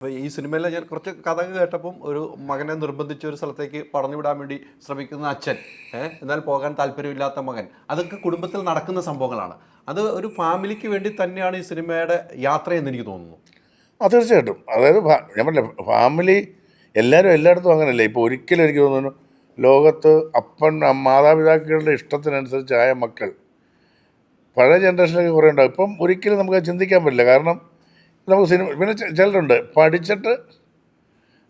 അപ്പോൾ ഈ സിനിമയിലെ ഞാൻ കുറച്ച് കഥ കേട്ടപ്പം ഒരു മകനെ നിർബന്ധിച്ച് ഒരു സ്ഥലത്തേക്ക് പറഞ്ഞു വിടാൻ വേണ്ടി ശ്രമിക്കുന്ന അച്ഛൻ, എന്നാൽ പോകാൻ താല്പര്യമില്ലാത്ത മകൻ, അതൊക്കെ കുടുംബത്തിൽ നടക്കുന്ന സംഭവങ്ങളാണ്. അത് ഒരു ഫാമിലിക്ക് വേണ്ടി തന്നെയാണ് ഈ സിനിമയുടെ യാത്രയെന്ന് എനിക്ക് തോന്നുന്നു. തീർച്ചയായിട്ടും. അതായത് ഞാൻ പറഞ്ഞില്ല, ഫാമിലി എല്ലാവരും എല്ലായിടത്തും അങ്ങനെയല്ലേ. ഇപ്പോൾ ഒരിക്കലും എനിക്ക് തോന്നുന്നു ലോകത്ത് മാതാപിതാക്കളുടെ ഇഷ്ടത്തിനനുസരിച്ചായ മക്കൾ പഴയ ജനറേഷനിലൊക്കെ കുറേ ഉണ്ടാവും. ഇപ്പം ഒരിക്കലും നമുക്ക് ചിന്തിക്കാൻ പറ്റില്ല. കാരണം നമുക്ക് സിനിമ പിന്നെ ചിലരുണ്ട് പഠിച്ചിട്ട്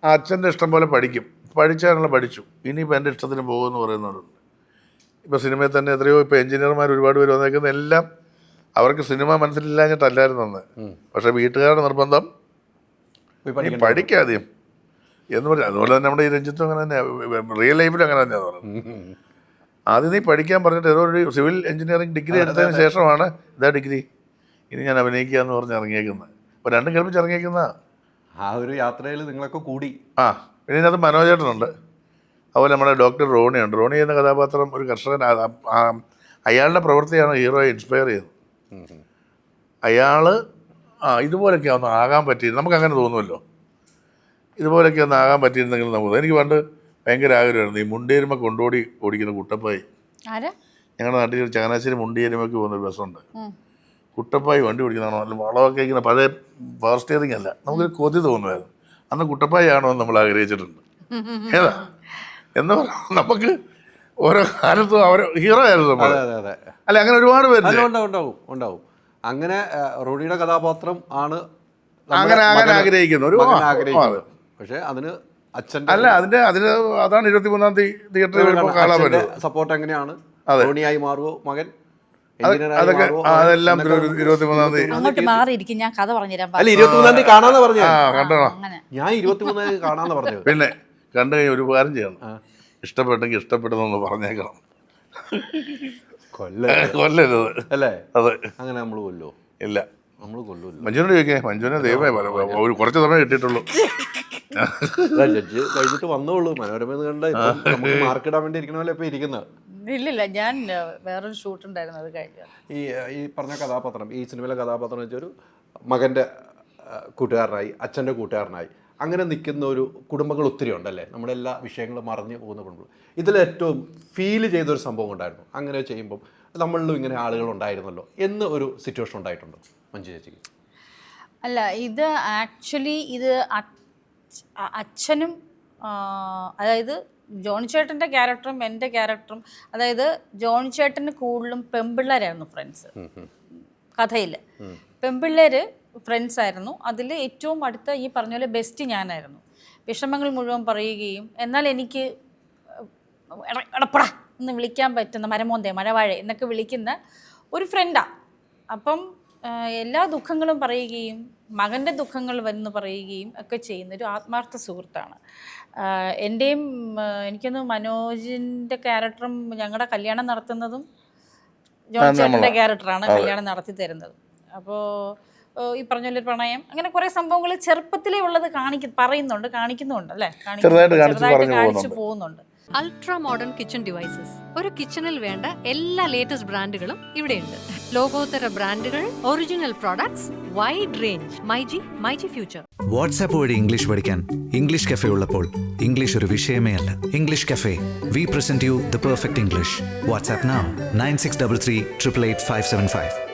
ആ അച്ഛൻ്റെ ഇഷ്ടം പോലെ പഠിച്ചാലുള്ള പഠിച്ചു, ഇനിയിപ്പോൾ എൻ്റെ ഇഷ്ടത്തിന് പോകുമെന്ന് പറയുന്നവരുണ്ട്. ഇപ്പോൾ സിനിമയിൽ തന്നെ എത്രയോ ഇപ്പോൾ എഞ്ചിനീയർമാർ ഒരുപാട് പേര് വന്നേക്കുന്ന എല്ലാം അവർക്ക് സിനിമ മനസ്സിലില്ലാഞ്ഞിട്ടല്ലായിരുന്നു അന്ന്. പക്ഷേ വീട്ടുകാരുടെ നിർബന്ധം പഠിക്കാതെയും എന്ന് പറഞ്ഞു. അതുപോലെ തന്നെ നമ്മുടെ ഈ രഞ്ജിത്തും അങ്ങനെ തന്നെയാണ്, റിയൽ ലൈഫിലും അങ്ങനെ തന്നെയാണ് പറയുന്നത്. ആദ്യം നീ പഠിക്കാൻ പറഞ്ഞിട്ട് ഏതോ ഒരു സിവിൽ എഞ്ചിനീയറിംഗ് ഡിഗ്രി എടുത്തതിന് ശേഷമാണ് ഇതാ ഡിഗ്രി, ഇനി ഞാൻ അഭിനയിക്കുക എന്ന് പറഞ്ഞ് ഇറങ്ങിയേക്കുന്നത്. അപ്പോൾ രണ്ടും കേൾപ്പിച്ച് ഇറങ്ങിയേക്കുന്ന ആ ഒരു യാത്രയിൽ നിങ്ങളൊക്കെ കൂടി. പിന്നെ ഇതിനകത്ത് മനോജേട്ടനുണ്ട്, അതുപോലെ നമ്മുടെ ഡോക്ടർ റോണിയുണ്ട്. റോണി എന്ന കഥാപാത്രം ഒരു കർഷകൻ. അയാളുടെ പ്രവൃത്തിയാണ് ഹീറോയെ ഇൻസ്പയർ ചെയ്തത്. അയാൾ ഇതുപോലൊക്കെ ഒന്ന് ആകാൻ പറ്റി, നമുക്കങ്ങനെ തോന്നുമല്ലോ, ഇതുപോലൊക്കെ ഒന്ന് ആകാൻ പറ്റിയിരുന്നെങ്കിൽ നമുക്ക്. എനിക്ക് പണ്ട് ഭയങ്കര ആഗ്രഹമായിരുന്നു ഈ മുണ്ടിയരുമ ഓടിക്കുന്ന കുട്ടപ്പായി. ഞങ്ങളുടെ നാട്ടിൽ ചങ്ങനാശ്ശേരി മുണ്ടിയരുമയ്ക്ക് പോകുന്നൊരു ബസ്സുണ്ട്. കുട്ടപ്പായി വണ്ടി ഓടിക്കുന്നതാണോ അല്ല വളമൊക്കെ ഇങ്ങനെ പഴയ പവർ സ്റ്റിയറിംഗ് അല്ല, നമുക്കൊരു കൊതി തോന്നുമായിരുന്നു. അന്ന് കുട്ടപ്പായി ആണോ എന്ന് നമ്മൾ ആഗ്രഹിച്ചിട്ടുണ്ട്. ഏതാ എന്ന് പറഞ്ഞാൽ നമുക്ക് ഓരോ കാലത്തും അവർ ഹീറോ ആയിരുന്നു നമ്മൾ. അല്ല അങ്ങനെ ഒരുപാട് പേര് ഉണ്ടാവും. അങ്ങനെ റോണിയുടെ കഥാപാത്രം ആണ് അങ്ങനെ ആഗ്രഹിക്കുന്നു ഒരു. പക്ഷെ അതിന് അച്ഛൻ അല്ല അതാണ് 23-ാം തീയതി തിയേറ്ററിൽ വരുമ്പോൾ കാണാൻ പറ്റും. സപ്പോർട്ട് എങ്ങനെയാണ് റോണിയായി മാറുമോ മകൻ, അതൊക്കെ അതെല്ലാം 23-ാം തീയതി അങ്ങോട്ട് മാറിയിരിക്കും. ഞാൻ കഥ പറഞ്ഞുതരാം. അല്ല 23-ാം തീയതി കാണാന്ന് പറഞ്ഞു. കണ്ടോ? ഞാൻ 23-ാം തീയതി കാണാന്ന് പറഞ്ഞു. പിന്നെ കണ്ടു കഴിഞ്ഞാൽ ഒരു കാര്യം ചെയ്യണം, ഇഷ്ടപ്പെട്ടെങ്കിൽ ഇഷ്ടപ്പെട്ടെന്ന് പറഞ്ഞേക്കണം. കൊല്ലരുത് അല്ലേ? അതെ, അങ്ങനെ നമ്മൾ കൊല്ലോ? ഇല്ല, നമ്മൾ കൊല്ലൂല്ല. മഞ്ജുവിനോട് ചോദിക്കേ, മഞ്ജുവിനെ ദൈവമേ ഒരു കുറച്ച് സമയം കിട്ടിയിട്ടുള്ളൂ. ജഡ്ജ് കഴിഞ്ഞിട്ട് വന്നോളൂ. മനോരമ കണ്ട നമുക്ക് മാർക്കിടാൻ വേണ്ടി ഇരിക്കണമല്ലോ ഇപ്പൊ ഇരിക്കുന്നത്. ഇല്ലില്ല, ഞാൻ വേറൊരു ഷൂട്ട് ഉണ്ടായിരുന്നു, അത് കഴിഞ്ഞു. ഈ പറഞ്ഞ കഥാപാത്രം, ഈ സിനിമയിലെ കഥാപാത്രം വെച്ചൊരു മകൻ്റെ കൂട്ടുകാരനായി, അച്ഛൻ്റെ കൂട്ടുകാരനായി അങ്ങനെ നിൽക്കുന്ന ഒരു കുടുംബങ്ങൾ ഒത്തിരി ഉണ്ടല്ലേ. നമ്മുടെ എല്ലാ വിഷയങ്ങളും മറഞ്ഞു പോകുന്ന കുടുംബം. ഇതിലേറ്റവും ഫീൽ ചെയ്തൊരു സംഭവം ഉണ്ടായിരുന്നു. അങ്ങനെ ചെയ്യുമ്പം നമ്മളിലും ഇങ്ങനെ ആളുകൾ ഉണ്ടായിരുന്നല്ലോ എന്ന് ഒരു സിറ്റുവേഷൻ ഉണ്ടായിട്ടുണ്ടോ മഞ്ജു ചേച്ചിക്ക്? അല്ല, ഇത് ആക്ച്വലി ഇത് അച്ഛനും അതായത് ജോണി ചേട്ടൻ്റെ ക്യാരക്ടറും എൻ്റെ ക്യാരക്ടറും, അതായത് ജോണി ചേട്ടന് കൂടുതലും പെൺപിള്ളേരായിരുന്നു ഫ്രണ്ട്സ്. കഥയിൽ പെൺപിള്ളേർ ഫ്രണ്ട്സ് ആയിരുന്നു. അതിൽ ഏറ്റവും അടുത്ത ഈ പറഞ്ഞ പോലെ ബെസ്റ്റ് ഞാനായിരുന്നു. വിഷമങ്ങൾ മുഴുവൻ പറയുകയും എന്നാൽ എനിക്ക് എടപ്പട എന്ന് വിളിക്കാൻ പറ്റുന്ന മരമോന്തേ മഴവാഴ എന്നൊക്കെ വിളിക്കുന്ന ഒരു ഫ്രണ്ടാണ്. അപ്പം എല്ലാ ദുഃഖങ്ങളും പറയുകയും മകൻ്റെ ദുഃഖങ്ങൾ വന്ന് പറയുകയും ഒക്കെ ചെയ്യുന്ന ഒരു ആത്മാർത്ഥ സുഹൃത്താണ്. എൻ്റെയും എനിക്കൊന്ന് മനോജിൻ്റെ ക്യാരക്ടറും ഞങ്ങളുടെ കല്യാണം നടത്തുന്നതും ജോൺ ചേട്ടൻ്റെ ക്യാരക്ടറാണ് കല്യാണം നടത്തി തരുന്നത്. അപ്പോൾ ഈ പറഞ്ഞൊരു പ്രണയം അങ്ങനെ കുറേ സംഭവങ്ങൾ ചെറുപ്പത്തിലേ ഉള്ളത് കാണിക്കുന്നുണ്ട് അല്ലേ, ചെറുതായിട്ട് കാണിച്ചു പോകുന്നുണ്ട്. അൾട്രാ മോഡേൺ കിച്ചൺ ഡിവൈസസ്, ഒരു കിച്ചണിൽ വേണ്ട എല്ലാ ലേറ്റസ്റ്റ് ബ്രാൻഡുകളും ഇവിടെയുണ്ട്. ലോകോത്തര ബ്രാൻഡുകൾ, original products, wide range. MyG future. WhatsApp വഴി ഇംഗ്ലീഷ് പഠിക്കാൻ ഇംഗ്ലീഷ് കഫേ ഉള്ളപ്പോൾ ഇംഗ്ലീഷ് ഒരു വിഷയമേ അല്ല. English cafe, we present you the perfect English. WhatsApp now 9633 888 575.